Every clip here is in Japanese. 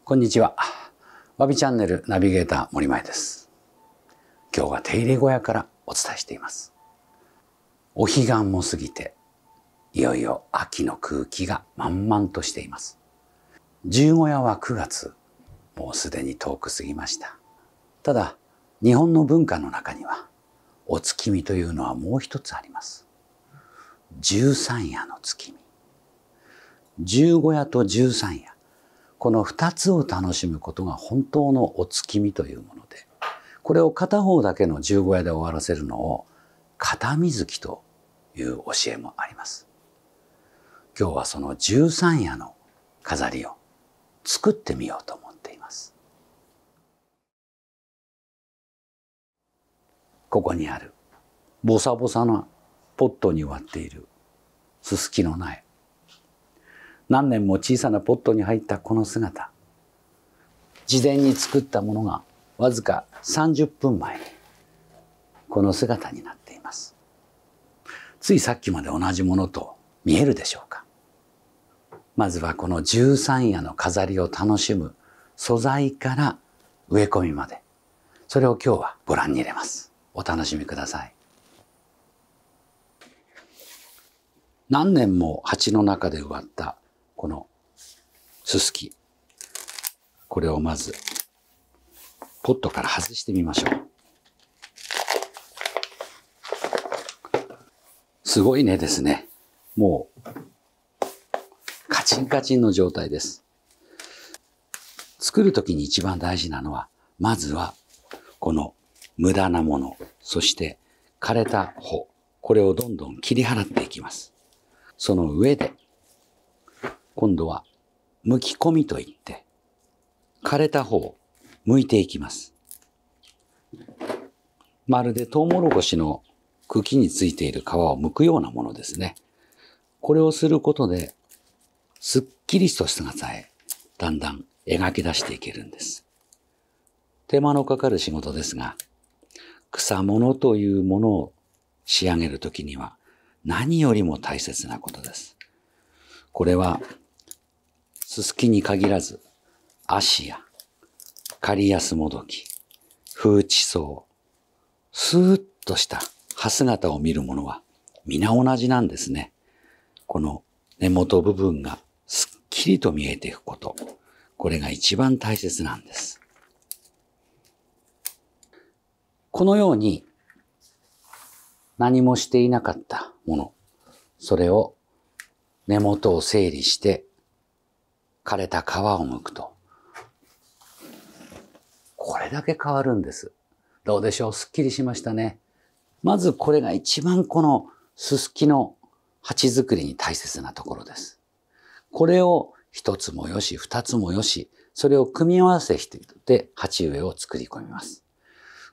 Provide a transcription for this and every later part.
こんにちは。わびチャンネルナビゲーター森前です。今日は手入れ小屋からお伝えしています。お彼岸も過ぎて、いよいよ秋の空気が満々としています。十五夜は9月、もうすでに遠く過ぎました。ただ、日本の文化の中には、お月見というのはもう一つあります。十三夜の月見。十五夜と十三夜。この二つを楽しむことが本当のお月見というもので、これを片方だけの十五夜で終わらせるのを片水木という教えもあります。今日はその十三夜の飾りを作ってみようと思っています。ここにあるボサボサなポットに割っているススキの苗。何年も小さなポットに入ったこの姿。事前に作ったものがわずか30分前にこの姿になっています。ついさっきまで同じものと見えるでしょうか。まずはこの十三夜の飾りを楽しむ素材から植え込みまで、それを今日はご覧に入れます。お楽しみください。何年も鉢の中で植わったこのススキ。これをまずポットから外してみましょう。すごい根ですね。もうカチンカチンの状態です。作るときに一番大事なのは、まずはこの無駄なもの、そして枯れた穂、これをどんどん切り払っていきます。その上で今度は剥き込みといって、枯れた方を剥いていきます。まるでトウモロコシの茎についている皮を剥くようなものですね。これをすることで、すっきりとしたさえ、だんだん描き出していけるんです。手間のかかる仕事ですが、草物というものを仕上げるときには、何よりも大切なことです。これは、ススキに限らず、アシア、カリヤスモドキ、フウチソウ、スーッとした葉姿を見るものは皆同じなんですね。この根元部分がすっきりと見えていくこと、これが一番大切なんです。このように何もしていなかったもの、それを根元を整理して枯れた皮を剥くと、これだけ変わるんです。どうでしょう？すっきりしましたね。まずこれが一番このススキの鉢作りに大切なところです。これを一つもよし、二つもよし、それを組み合わせて鉢植えを作り込みます。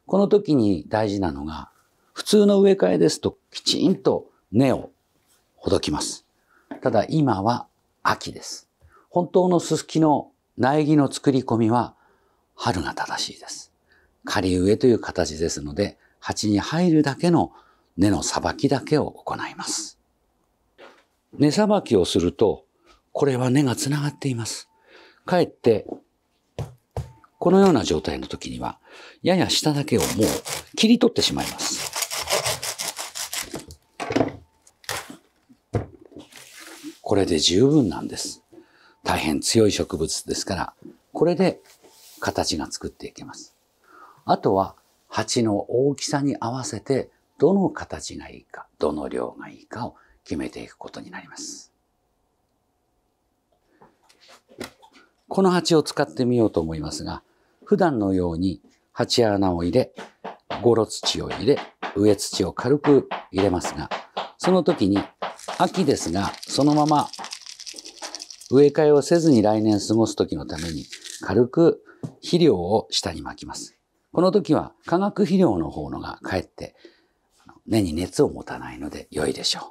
この時に大事なのが、普通の植え替えですときちんと根をほどきます。ただ今は秋です。本当のススキの苗木の作り込みは春が正しいです。仮植えという形ですので、鉢に入るだけの根のさばきだけを行います。根さばきをすると、これは根がつながっています。かえって、このような状態の時には、やや下だけをもう切り取ってしまいます。これで十分なんです。大変強い植物ですから、これで形が作っていけます。あとは鉢の大きさに合わせてどの形がいいか、どの量がいいかを決めていくことになります。この鉢を使ってみようと思いますが、普段のように鉢穴を入れ、ゴロ土を入れ、植え土を軽く入れますが、その時に秋ですが、そのまま植え替えをせずに来年過ごす時のために軽く肥料を下にまきます。この時は化学肥料の方のがかえって根に熱を持たないので良いでしょう。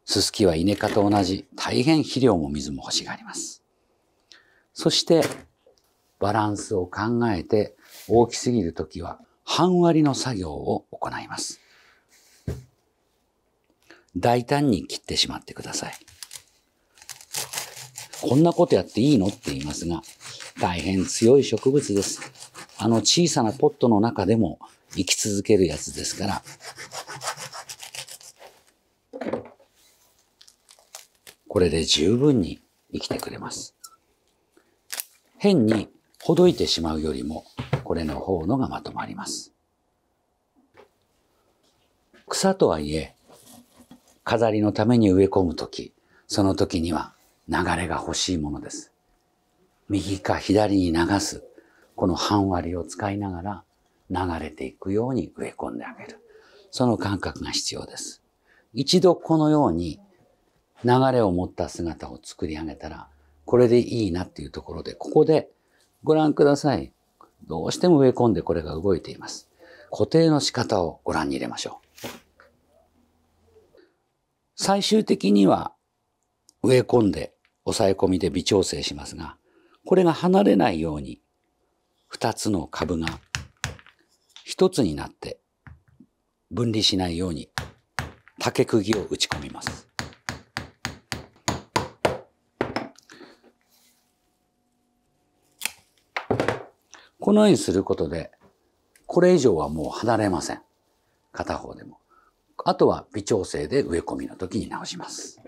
ススキはイネ科と同じ大変肥料も水も欲しがります。そしてバランスを考えて大きすぎる時は半割りの作業を行います。大胆に切ってしまってください。こんなことやっていいのって言いますが、大変強い植物です。小さなポットの中でも生き続けるやつですから。これで十分に生きてくれます。変にほどいてしまうよりも、これの方のがまとまります。草とはいえ、飾りのために植え込むとき、その時には流れが欲しいものです。右か左に流す、この半割りを使いながら流れていくように植え込んであげる。その感覚が必要です。一度このように流れを持った姿を作り上げたら、これでいいなっていうところで、ここでご覧ください。どうしても植え込んでこれが動いています。固定の仕方をご覧に入れましょう。最終的には植え込んで押さえ込みで微調整しますが、これが離れないように2つの株が1つになって分離しないように竹釘を打ち込みます。このようにすることで、これ以上はもう離れません。片方でも。あとは微調整で植え込みの時に直します。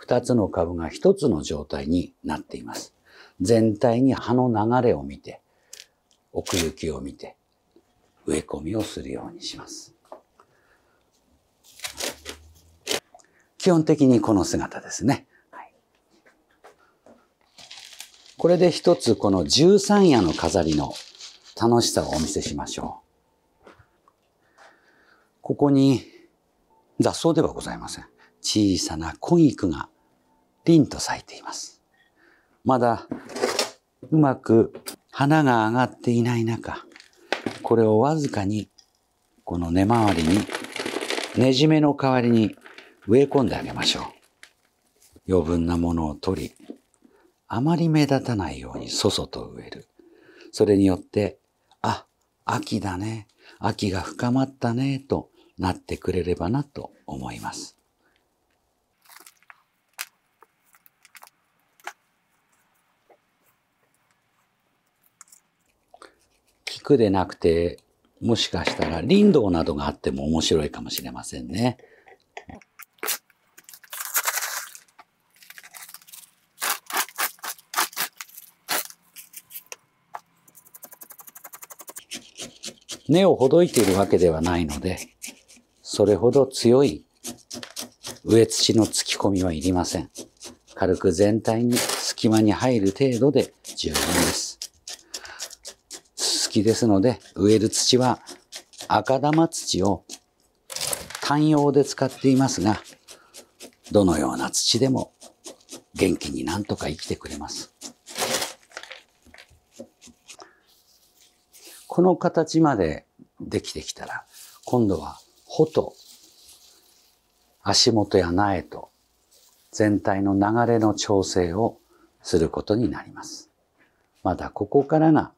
2つの株が1つの状態になっています。全体に葉の流れを見て、奥行きを見て、植え込みをするようにします。基本的にこの姿ですね。これで一つこの十三夜の飾りの楽しさをお見せしましょう。ここに雑草ではございません。小さな小菊が凛と咲いています。まだうまく花が上がっていない中、これをわずかにこの根回りにねじめの代わりに植え込んであげましょう。余分なものを取り、あまり目立たないようにそそと植える。それによって、あ、秋だね、秋が深まったね、となってくれればなと思います。菊でなくて、もしかしたら林道などがあっても面白いかもしれませんね。根をほどいているわけではないので、それほど強い植え土の突き込みはいりません。軽く全体に隙間に入る程度で十分です。ススキですので、植える土は赤玉土を単葉で使っていますが、どのような土でも元気になんとか生きてくれます。この形までできてきたら、今度は穂と足元や苗と全体の流れの調整をすることになります。まだここからが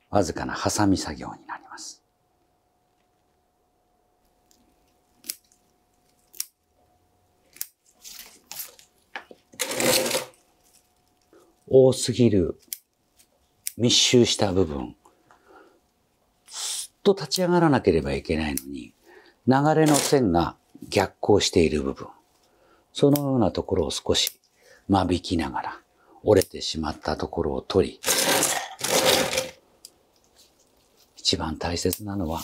わずかなハサミ作業になります。多すぎる密集した部分、と立ち上がらなければいけないのに、流れの線が逆行している部分、そのようなところを少し間引きながら、折れてしまったところを取り、一番大切なのは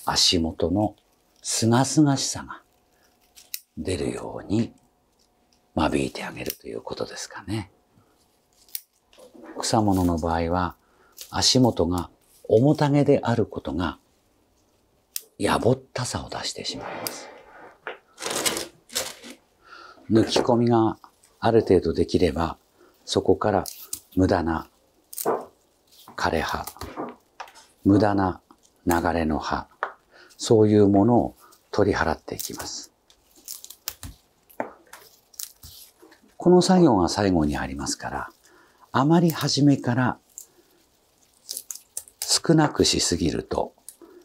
足元のすがすがしさが出るように間引いてあげるということですかね。草物の場合は足元が重たげであることがやぼったさを出してしまいます。抜き込みがある程度できれば、そこから無駄な枯れ葉、無駄な流れの葉、そういうものを取り払っていきます。この作業が最後にありますから、あまり初めから少なくしすぎると、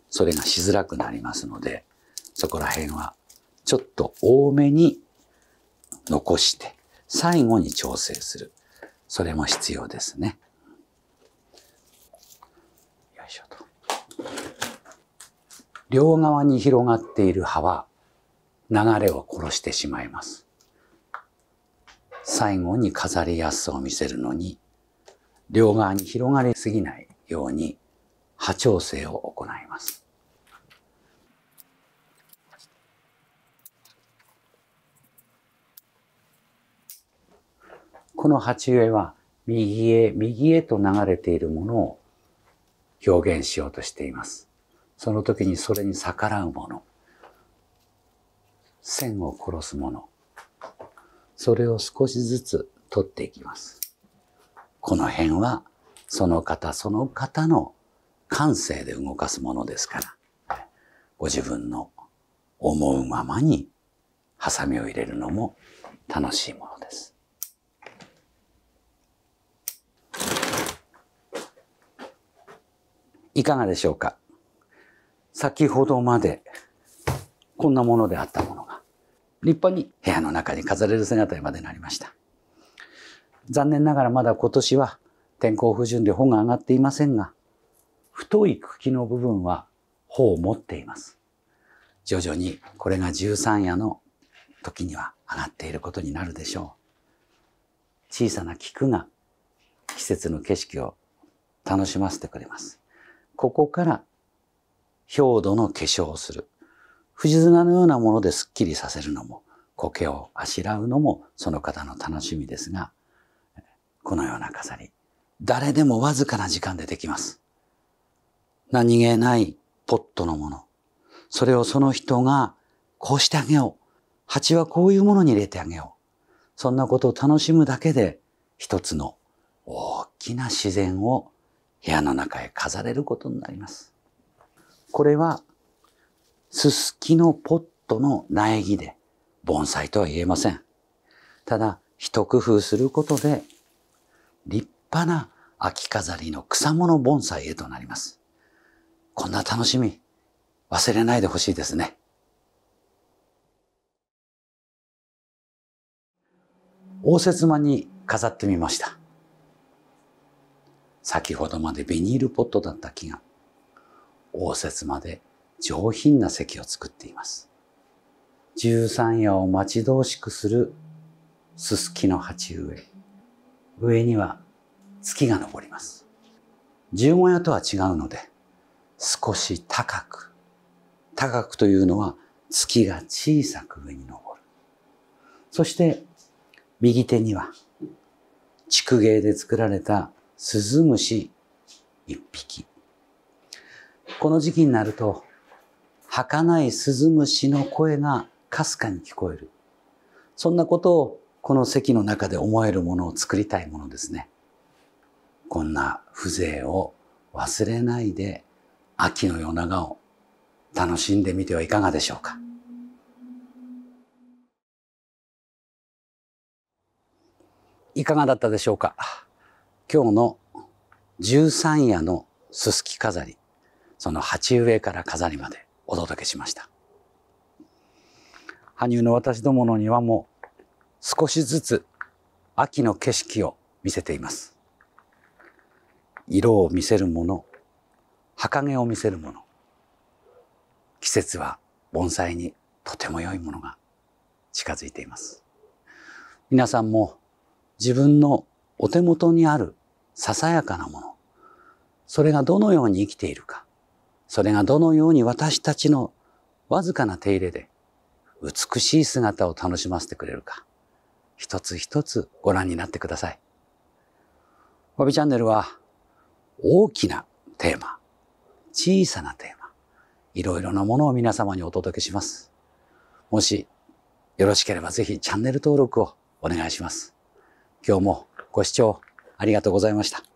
それがしづらくなりますので、そこら辺はちょっと多めに残して、最後に調整する。それも必要ですね。よいしょと。両側に広がっている葉は流れを殺してしまいます。最後に飾りやすさを見せるのに、両側に広がりすぎないように葉調整を行います。この鉢植えは右へと流れているものを表現しようとしています。その時にそれに逆らうもの、線を殺すもの、それを少しずつ取っていきます。この辺はその方その方の感性で動かすものですから、ご自分の思うままにハサミを入れるのも楽しいものです。いかがでしょうか。先ほどまでこんなものであったものが立派に部屋の中に飾れる姿にまでなりました。残念ながらまだ今年は天候不順で穂が上がっていませんが、太い茎の部分は穂を持っています。徐々にこれが13夜の時には上がっていることになるでしょう。小さな菊が季節の景色を楽しませてくれます。ここから表土の化粧をする。藤綱のようなものですっきりさせるのも、苔をあしらうのもその方の楽しみですが、このような飾り、誰でもわずかな時間でできます。何気ないポットのもの。それをその人がこうしてあげよう。鉢はこういうものに入れてあげよう。そんなことを楽しむだけで一つの大きな自然を部屋の中へ飾れることになります。これはススキのポットの苗木で盆栽とは言えません。ただ一工夫することで立派な秋飾りの草物盆栽へとなります。こんな楽しみ忘れないでほしいですね。応接間に飾ってみました。先ほどまでビニールポットだった木が応接間で上品な席を作っています。13夜を待ち遠しくするススキの鉢植え。上には月が昇ります。15夜とは違うので少し高く。高くというのは月が小さく上に昇る。そして右手には竹芸で作られたスズムシ一匹。この時期になると儚いスズムシの声がかすかに聞こえる。そんなことをこの席の中で思えるものを作りたいものですね。こんな風情を忘れないで秋の夜長を楽しんでみてはいかがでしょうか。いかがだったでしょうか。今日の13夜のススキ飾り、その鉢植えから飾りまでお届けしました。羽生の私どもの庭も少しずつ秋の景色を見せています。色を見せるもの、儚げを見せるもの、季節は盆栽にとても良いものが近づいています。皆さんも自分のお手元にあるささやかなもの、それがどのように生きているか、それがどのように私たちのわずかな手入れで美しい姿を楽しませてくれるか、一つ一つご覧になってください。わびチャンネルは大きなテーマ、小さなテーマ、いろいろなものを皆様にお届けします。もしよろしければぜひチャンネル登録をお願いします。今日もご視聴ありがとうございました。